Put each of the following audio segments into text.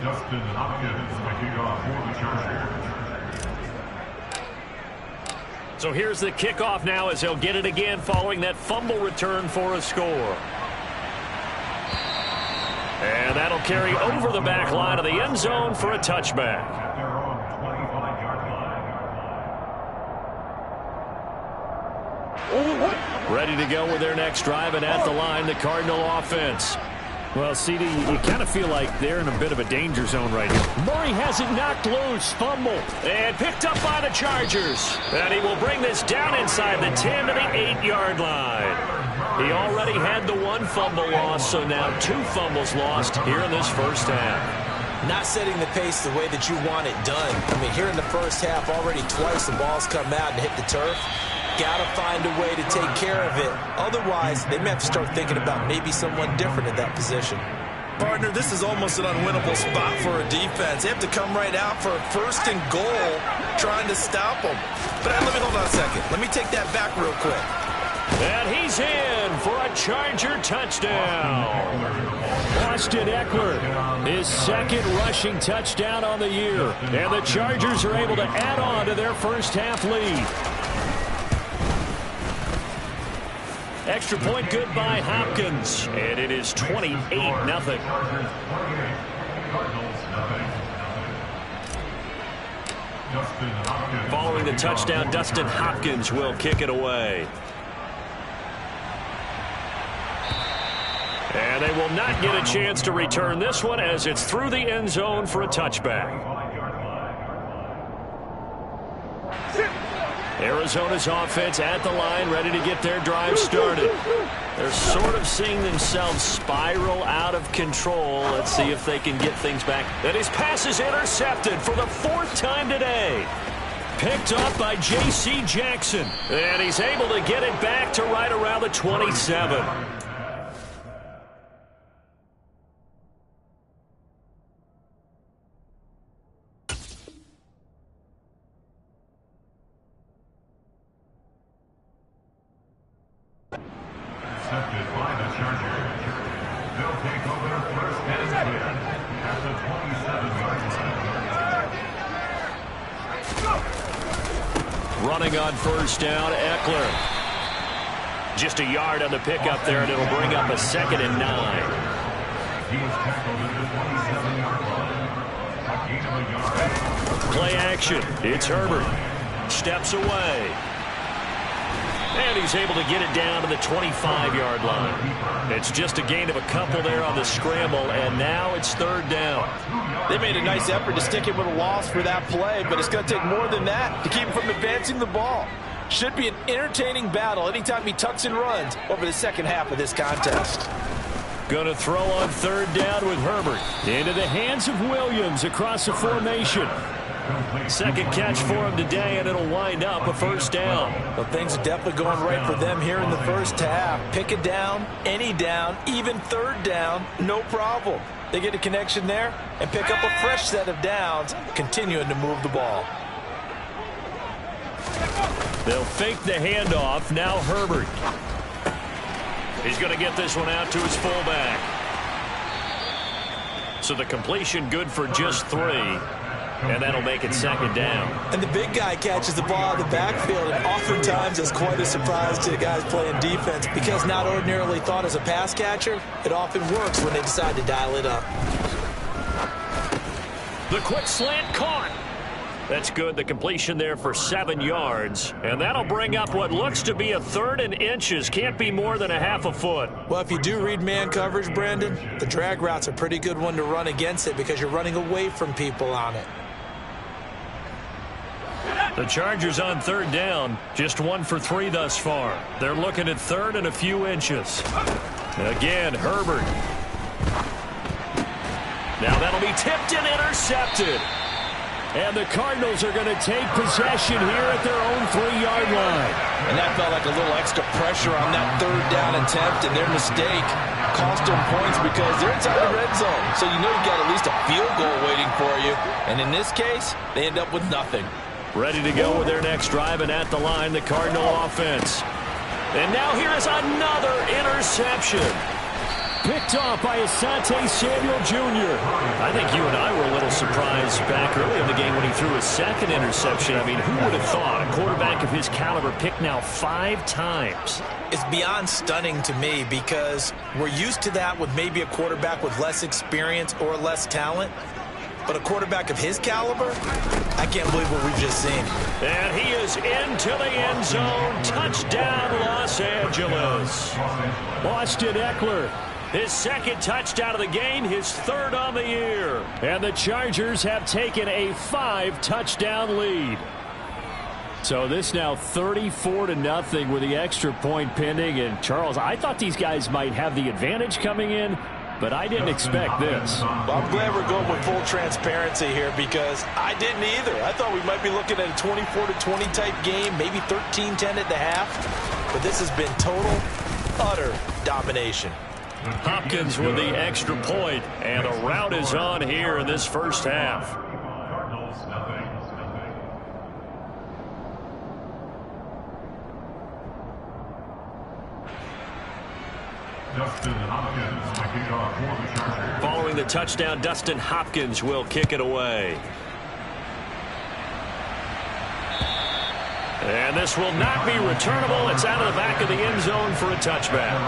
Dustin Hopkins kicking off for the Chargers. So here's the kickoff now as he'll get it again following that fumble return for a score. And that'll carry over the back line of the end zone for a touchback. Ready to go with their next drive, and at the line, the Cardinal offense. Well, CD, you kind of feel like they're in a bit of a danger zone right here. Murray has it knocked loose. Fumble. And picked up by the Chargers. And he will bring this down inside the 10 to the 8-yard line. He already had the one fumble loss, so now 2 fumbles lost here in this first half. Not setting the pace the way that you want it done. I mean, here in the first half, already twice the ball's come out and hit the turf. Got to find a way to take care of it. Otherwise, they may have to start thinking about maybe someone different at that position. Partner, this is almost an unwinnable spot for a defense. They have to come right out for a first and goal trying to stop them. But let me hold on a second. Let me take that back real quick. And he's in for a Charger touchdown. Austin Ekeler, his second rushing touchdown on the year. And the Chargers are able to add on to their first half lead. Extra point good by Hopkins. And it is 28-0. Following the touchdown, Dustin Hopkins will kick it away. And they will not get a chance to return this one as it's through the end zone for a touchback. Arizona's offense at the line, ready to get their drive started. They're sort of seeing themselves spiral out of control. Let's see if they can get things back. And his pass is intercepted for the 4th time today. Picked up by J.C. Jackson. And he's able to get it back to right around the 27. Accepted by the Chargers. They'll take over first and 10 at the 27-yard line. Running on first down, Ekeler. Just a yard on the pickup there, and it'll bring up a 2nd and 9. He was tackled at the 27-yard line. A gain of a yard. Play action. It's Herbert. Steps away. And he's able to get it down to the 25-yard line. It's just a gain of a couple there on the scramble, and now it's 3rd down. They made a nice effort to stick him with a loss for that play, but it's going to take more than that to keep him from advancing the ball. Should be an entertaining battle anytime he tucks and runs over the second half of this contest. Going to throw on 3rd down with Herbert. Into the hands of Williams across the formation. Second catch for him today, and it'll wind up a 1st down. Well, things are definitely going right for them here in the first half. Pick a down, any down, even 3rd down, no problem. They get a connection there and pick up a fresh set of downs, continuing to move the ball. They'll fake the handoff. Now Herbert. He's going to get this one out to his fullback. So the completion good for just 3. And that'll make it 2nd down. And the big guy catches the ball in the backfield, and oftentimes it's quite a surprise to the guys playing defense because not ordinarily thought as a pass catcher, it often works when they decide to dial it up. The quick slant caught. That's good. The completion there for 7 yards. And that'll bring up what looks to be a 3rd and inches. Can't be more than a half a foot. Well, if you do read man coverage, Brandon, the drag route's a pretty good one to run against it because you're running away from people on it. The Chargers on 3rd down, just 1 for 3 thus far. They're looking at 3rd and a few inches. Again, Herbert. Now that'll be tipped and intercepted. And the Cardinals are going to take possession here at their own 3-yard line. And that felt like a little extra pressure on that 3rd down attempt, and their mistake cost them points because they're inside the red zone. So you know you got at least a field goal waiting for you. And in this case, they end up with nothing. Ready to go with their next drive, and at the line, the Cardinal offense. And now here is another interception. Picked off by Asante Samuel Jr. I think you and I surprise back early in the game when he threw his second interception. I mean, who would have thought a quarterback of his caliber picked now 5 times? It's beyond stunning to me because we're used to that with maybe a quarterback with less experience or less talent. But a quarterback of his caliber, I can't believe what we've just seen. And he is into the end zone. Touchdown, Los Angeles. Austin Ekeler. His second touchdown of the game, his third on the year. And the Chargers have taken a 5-touchdown lead. So this now 34-0 with the extra point pending. And Charles, I thought these guys might have the advantage coming in, but I didn't expect this. Well, I'm glad we're going with full transparency here because I didn't either. I thought we might be looking at a 24-20 type game, maybe 13-10 at the half. But this has been total, utter domination. Hopkins with the extra point, and the rout is on here in this first half. Cardinals, nothing. Dustin Hopkins to kick off for the Chargers. Following the touchdown, Dustin Hopkins will kick it away. And this will not be returnable. It's out of the back of the end zone for a touchback.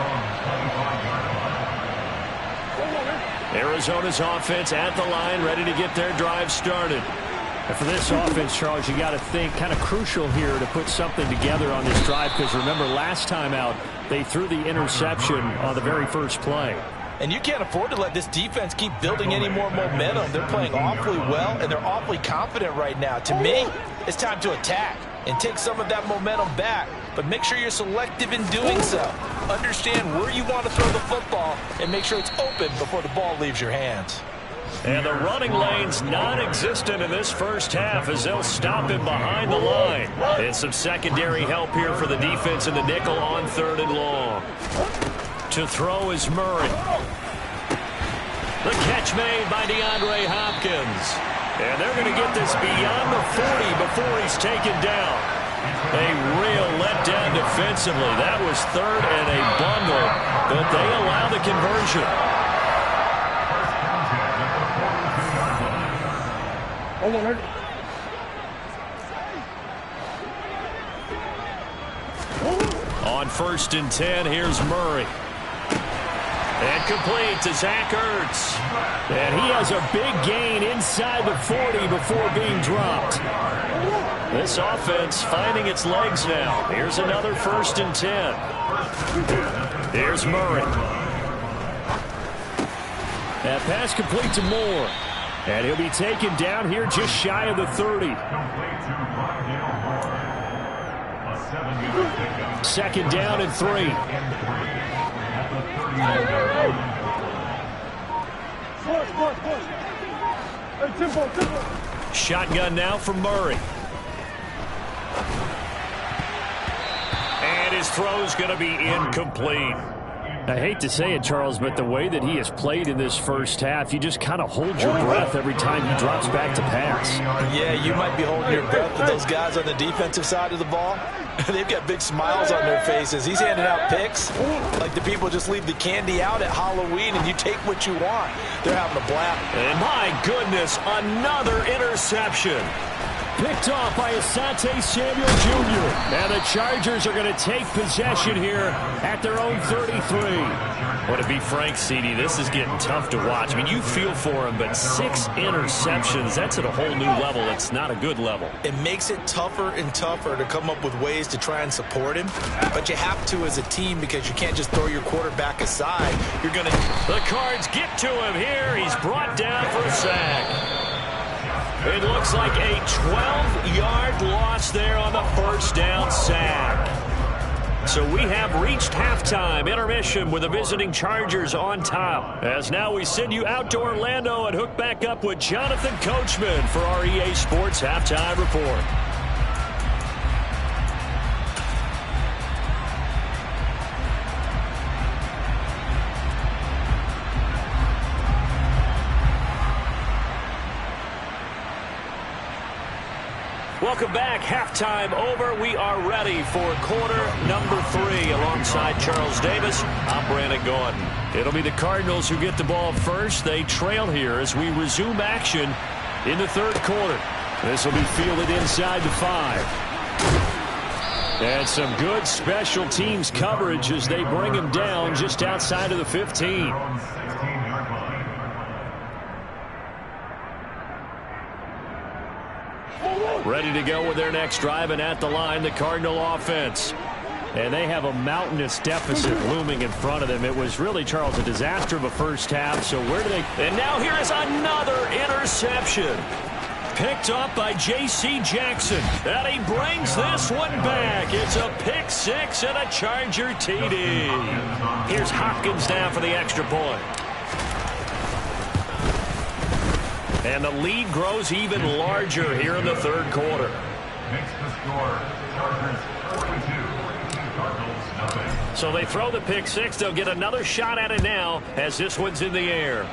Arizona's offense at the line, ready to get their drive started. And for this offense, Charles, you got to think kind of crucial here to put something together on this drive because remember last time out they threw the interception on the very first play. And you can't afford to let this defense keep building any more momentum. They're playing awfully well, and they're awfully confident right now. To me, it's time to attack and take some of that momentum back. But make sure you're selective in doing so. Understand where you want to throw the football and make sure it's open before the ball leaves your hands. And the running lane's non-existent in this first half as they'll stop him behind the line. And some secondary help here for the defense in the nickel on 3rd and long. To throw is Murray. The catch made by DeAndre Hopkins. And they're going to get this beyond the 40 before he's taken down. A real letdown defensively. That was 3rd and a bundle, but they allow the conversion. On 1st and 10, here's Murray. And complete to Zach Ertz. And he has a big gain inside the 40 before being dropped. This offense finding its legs now. Here's another 1st and 10. Here's Murray. That pass complete to Moore. And he'll be taken down here just shy of the 30. 2nd down and 3. Shotgun now from Murray. And his throw's going to be incomplete. I hate to say it, Charles, but the way that he has played in this first half, you just kind of hold your breath every time he drops back to pass. Yeah, you might be holding your breath with those guys on the defensive side of the ball. They've got big smiles on their faces. He's handing out picks like the people just leave the candy out at Halloween and you take what you want. They're having a blast. And my goodness, another interception. Picked off by Asante Samuel Jr. And the Chargers are going to take possession here at their own 33. Well, to be frank, CD, this is getting tough to watch. I mean, you feel for him, but 6 interceptions, that's at a whole new level. It's not a good level. It makes it tougher and tougher to come up with ways to try and support him. But you have to as a team because you can't just throw your quarterback aside. You're going to... The Cards get to him here. He's brought down for a sack. It looks like a 12-yard loss there on the 1st down sack. So we have reached halftime intermission with the visiting Chargers on top. As now we send you out to Orlando and hook back up with Jonathan Coachman for our EA Sports Halftime Report. Welcome back. Halftime over. We are ready for quarter number 3 alongside Charles Davis. I'm Brandon Gaudin. It'll be the Cardinals who get the ball first. They trail here as we resume action in the third quarter. This will be fielded inside the 5. And some good special teams coverage as they bring him down just outside of the 15. Ready to go with their next drive, and at the line, the Cardinal offense. And they have a mountainous deficit looming in front of them. It was really, Charles, a disaster of a first half. So where do they... And now here is another interception. Picked up by J.C. Jackson. And he brings this one back. It's a pick 6 and a Charger TD. Here's Hopkins down for the extra point. And the lead grows even larger here in the third quarter. Makes the score. Chargers 42. Cardinals nothing. So they throw the pick 6. They'll get another shot at it now as this one's in the air.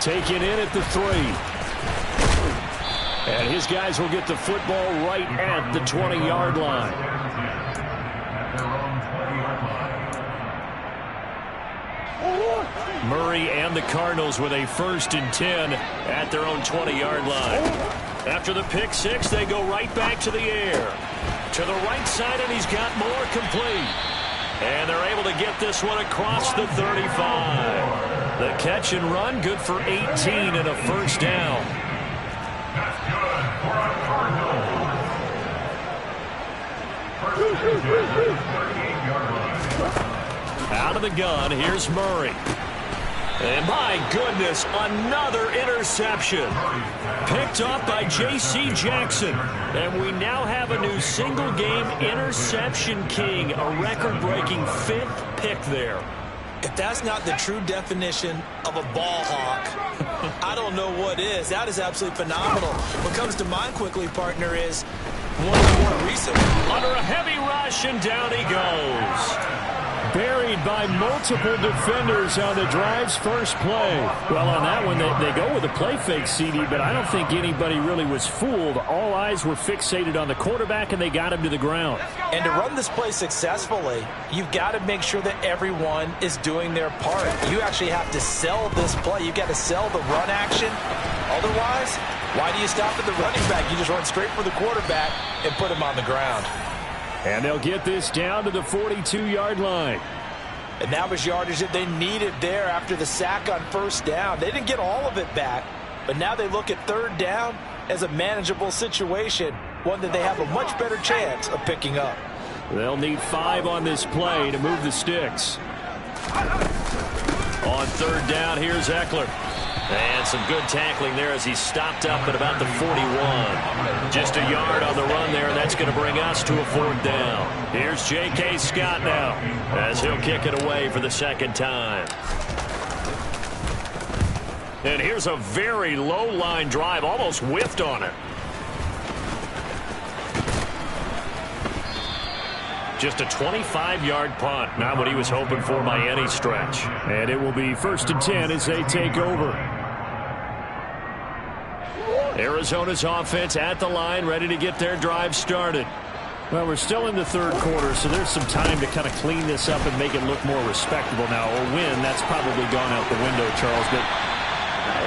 Taken in at the 3. And his guys will get the football right at the 20-yard line. At their own 20-yard line. Murray and the Cardinals with a 1st and 10 at their own 20-yard line. After the pick 6, they go right back to the air. To the right side, and he's got more complete. And they're able to get this one across the 35. The catch and run, good for 18 and a first down. That's good for a Cardinal. First and 10 at the 38-yard line. Out of the gun, here's Murray. And my goodness, another interception. Picked up by J.C. Jackson. And we now have a new single-game interception king, a record-breaking 5th pick there. If that's not the true definition of a ball hawk, I don't know what is. That is absolutely phenomenal. What comes to mind quickly, partner, is one of the more recent. Under a heavy rush, and down he goes. Buried by multiple defenders on the drive's first play. Well, on that one, they go with a play fake, CD, but I don't think anybody really was fooled. All eyes were fixated on the quarterback, and they got him to the ground. And to run this play successfully, you've got to make sure that everyone is doing their part. You actually have to sell this play. You've got to sell the run action. Otherwise, why do you stop at the running back? You just run straight for the quarterback and put him on the ground. And they'll get this down to the 42-yard line. And that was yardage that they needed there after the sack on first down. They didn't get all of it back, but now they look at third down as a manageable situation, one that they have a much better chance of picking up. They'll need 5 on this play to move the sticks. On third down, here's Eckler. And some good tackling there as he stopped up at about the 41. Just a yard on the run there, and that's going to bring us to a 4th down. Here's J.K. Scott now as he'll kick it away for the second time. And here's a very low-line drive, almost whiffed on it. Just a 25-yard punt, not what he was hoping for by any stretch. And it will be 1st and 10 as they take over. Arizona's offense at the line, ready to get their drive started. Well, we're still in the third quarter, so there's some time to kind of clean this up and make it look more respectable now. A win, that's probably gone out the window, Charles, but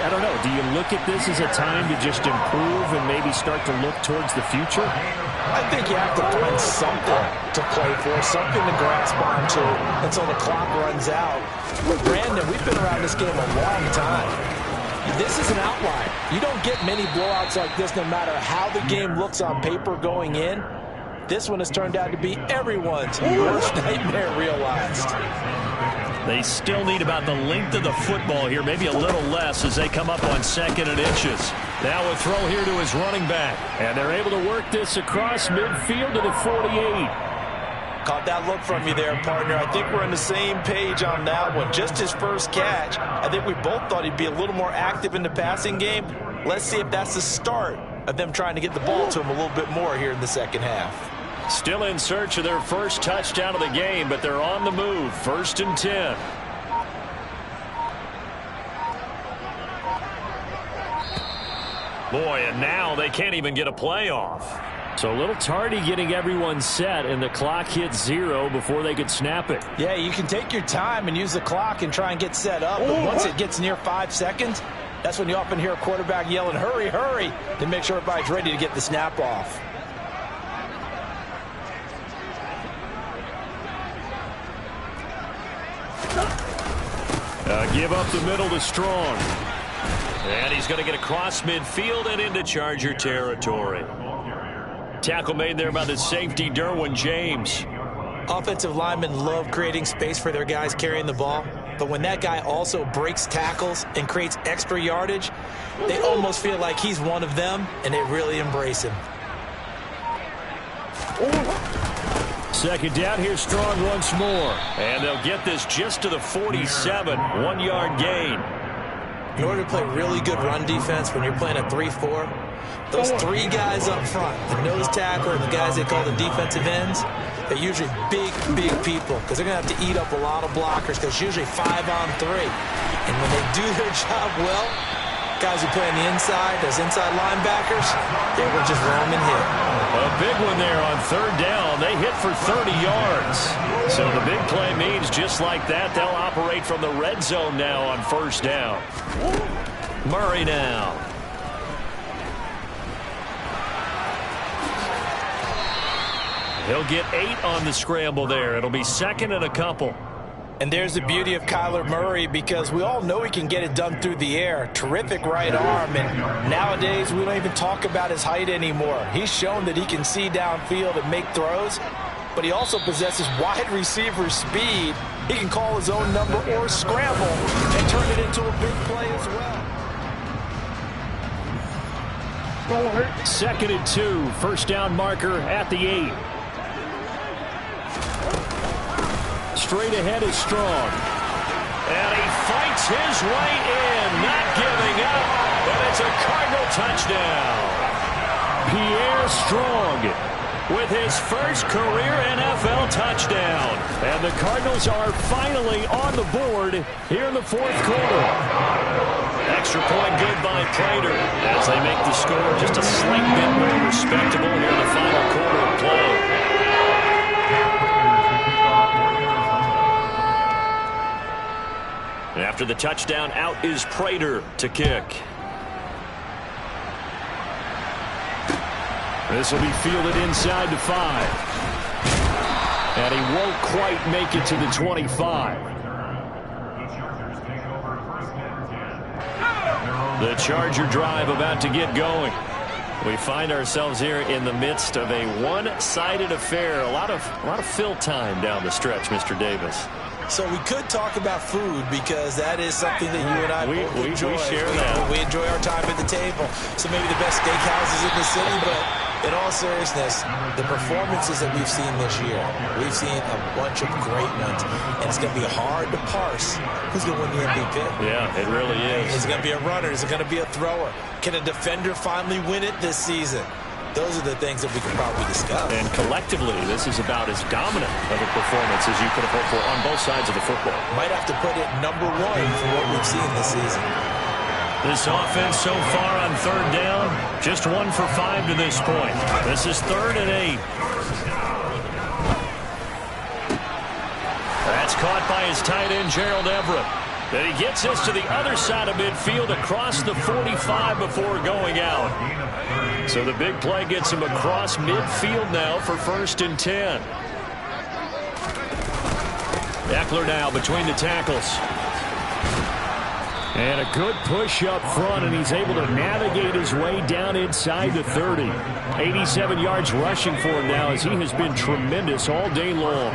I don't know. Do you look at this as a time to just improve and maybe start to look towards the future? I think you have to find something to play for, something to grasp onto until the clock runs out. But Brandon, we've been around this game a long time. This is an outlier. You don't get many blowouts like this no matter how the game looks on paper going in. This one has turned out to be everyone's worst nightmare realized. They still need about the length of the football here, maybe a little less as they come up on 2nd and inches. Now a throw here to his running back. And they're able to work this across midfield to the 48. Caught that look from you there, partner. I think we're on the same page on that one. Just his first catch. I think we both thought he'd be a little more active in the passing game. Let's see if that's the start of them trying to get the ball to him a little bit more here in the second half. Still in search of their first touchdown of the game, but they're on the move. 1st and 10. Boy, and now they can't even get a play off. So a little tardy getting everyone set, and the clock hits 0 before they could snap it. Yeah, you can take your time and use the clock and try and get set up, but once it gets near 5 seconds, That's when you often hear a quarterback yelling, hurry, hurry, to make sure everybody's ready to get the snap off. Give up the middle to Strong. And he's going to get across midfield and into Charger territory. Tackle made there by the safety, Derwin James. Offensive linemen love creating space for their guys carrying the ball, but when that guy also breaks tackles and creates extra yardage, they almost feel like he's one of them, and they really embrace him. Second down, here's Strong once more. And they'll get this just to the 47, 1-yard gain. In order to play really good run defense when you're playing a 3-4, those three guys up front, the nose tackle and the guys they call the defensive ends, they're usually big, big people because they're going to have to eat up a lot of blockers because it's usually 5-on-3. And when they do their job well, guys who play on the inside, those inside linebackers, they will just roam and hit. A big one there on third down. They hit for 30 yards. So the big play means just like that, they'll operate from the red zone now on first down. Murray now. He'll get 8 on the scramble there. It'll be second and a couple. And there's the beauty of Kyler Murray because we all know he can get it done through the air. Terrific right arm, and nowadays we don't even talk about his height anymore. He's shown that he can see downfield and make throws, but he also possesses wide receiver speed. He can call his own number or scramble and turn it into a big play as well. Second and 2, first down marker at the 8. Straight ahead is Strong. And he fights his way in, not giving up. And it's a Cardinal touchdown. Pierre Strong with his first career NFL touchdown. And the Cardinals are finally on the board here in the fourth quarter. Extra point good by Prater as they make the score just a slight bit more respectable here in the final quarter of play. After the touchdown, out is Prater to kick. This will be fielded inside the 5. And he won't quite make it to the 25. The Charger drive about to get going. We find ourselves here in the midst of a one-sided affair. A lot of fill time down the stretch, Mr. Davis. So we could talk about food because that is something that you and I both enjoy. We share that. We enjoy our time at the table. So maybe the best steakhouses in the city, but in all seriousness, the performances that we've seen this year, we've seen a bunch of great ones, and it's going to be hard to parse who's going to win the MVP. Yeah, it really is. Is it going to be a runner? Is it going to be a thrower? Can a defender finally win it this season? Those are the things that we can probably discuss. And collectively, this is about as dominant of a performance as you could have hoped for on both sides of the football. Might have to put it #1 for what we've seen this season. This offense so far on third down, just 1 for 5 to this point. This is 3rd and 8. That's caught by his tight end, Gerald Everett. Then he gets us to the other side of midfield across the 45 before going out. So the big play gets him across midfield now for 1st and 10. Eckler now between the tackles. And a good push up front, and he's able to navigate his way down inside the 30. 87 yards rushing for him now as he has been tremendous all day long.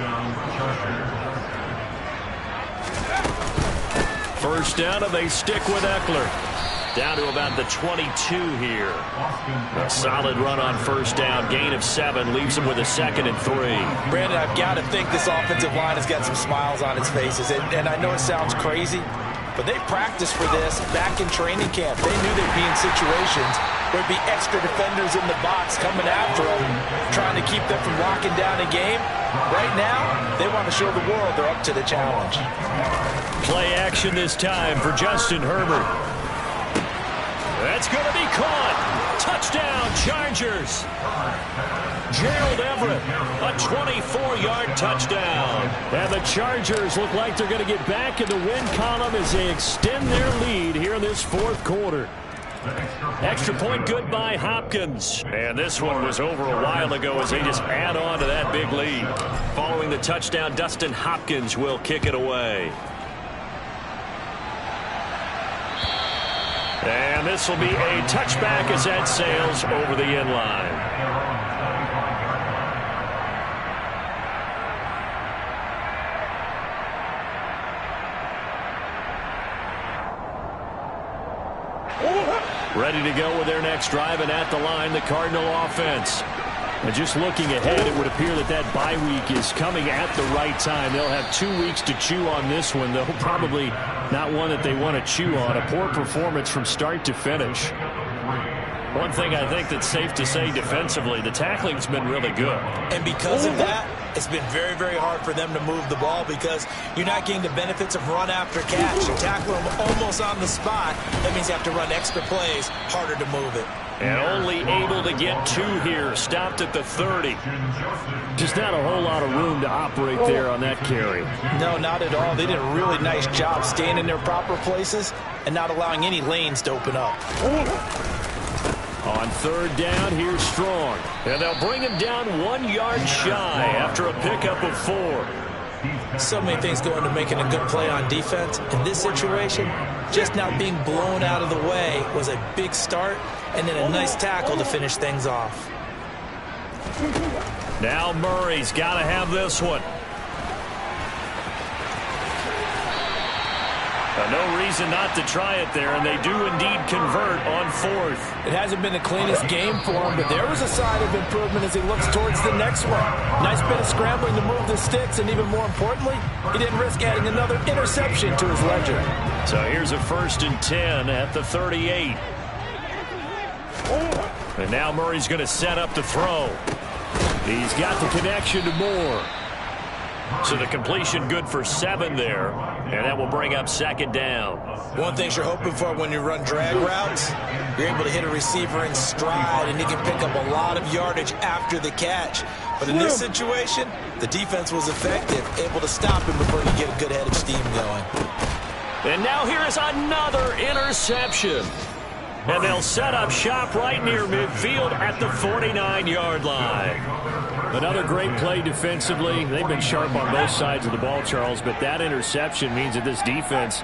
First down, and they stick with Eckler. Down to about the 22 here. A solid run on first down. Gain of 7 leaves him with a 2nd and 3. Brandon, I've got to think this offensive line has got some smiles on its faces. And I know it sounds crazy, but they practiced for this back in training camp. They knew they'd be in situations where there'd be extra defenders in the box coming after them, trying to keep them from locking down a game. Right now, they want to show the world they're up to the challenge. Play action this time for Justin Herbert. That's going to be caught. Touchdown, Chargers. Gerald Everett, a 24-yard touchdown. And the Chargers look like they're going to get back in the win column as they extend their lead here in this fourth quarter. Extra point good by Hopkins. And this one was over a while ago as they just add on to that big lead. Following the touchdown, Dustin Hopkins will kick it away. And this will be a touchback as that sails over the end line. Ready to go with their next drive, and at the line, the Cardinal offense. And just looking ahead, it would appear that that bye week is coming at the right time. They'll have 2 weeks to chew on this one, though probably not one that they want to chew on. A poor performance from start to finish. One thing I think that's safe to say defensively, the tackling's been really good. And because of that, it's been very, very hard for them to move the ball because you're not getting the benefits of run after catch. You tackle them almost on the spot. That means you have to run extra plays, harder to move it. And only able to get 2 here, stopped at the 30. Just not a whole lot of room to operate there on that carry. No, not at all. They did a really nice job staying in their proper places and not allowing any lanes to open up. On third down, here's Strong. And they'll bring him down 1 yard shy after a pickup of 4. So many things go into making a good play on defense. In this situation, just not being blown out of the way was a big start, and then a nice tackle to finish things off. Now Murray's got to have this one. No reason not to try it there, and they do indeed convert on 4th. It hasn't been the cleanest game for him, but there was a sign of improvement as he looks towards the next one. Nice bit of scrambling to move the sticks, and even more importantly, he didn't risk adding another interception to his ledger. So here's a 1st and 10 at the 38. And now Murray's going to set up the throw. He's got the connection to Moore. So the completion good for 7 there, and that will bring up 2nd down. One thing you're hoping for when you run drag routes, you're able to hit a receiver in stride, and he can pick up a lot of yardage after the catch. But in this situation, the defense was effective, able to stop him before he get a good head of steam going. And now here is another interception. And they'll set up shop right near midfield at the 49-yard line. Another great play defensively. They've been sharp on both sides of the ball, Charles, but that interception means that this defense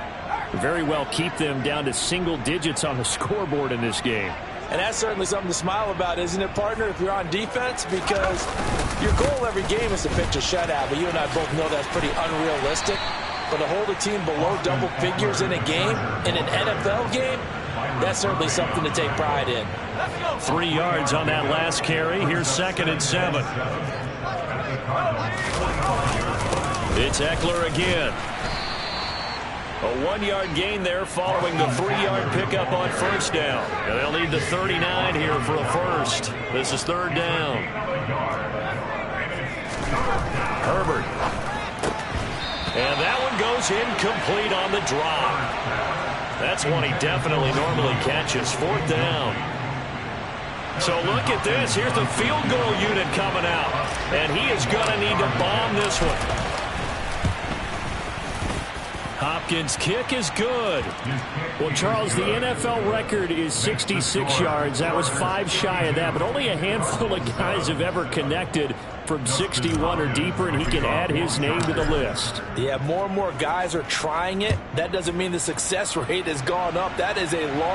very well keep them down to single digits on the scoreboard in this game. And that's certainly something to smile about, isn't it, partner, if you're on defense? Because your goal every game is to pitch a shutout, but you and I both know that's pretty unrealistic. But to hold a team below double figures in a game, in an NFL game, that's certainly something to take pride in. 3 yards on that last carry. Here's 2nd and 7. It's Eckler again. A 1-yard gain there following the 3-yard pickup on 1st down. And they'll need the 39 here for a 1st. This is 3rd down. Herbert. And that one goes incomplete on the drop. That's one he definitely normally catches. 4th down. So look at this. Here's the field goal unit coming out. And he is going to need to bomb this one. Hopkins' kick is good. Well, Charles, the NFL record is 66 yards. That was 5 shy of that, but only a handful of guys have ever connected from 61 or deeper, and he can add his name to the list. Yeah, more and more guys are trying it. That doesn't mean the success rate has gone up. That is a long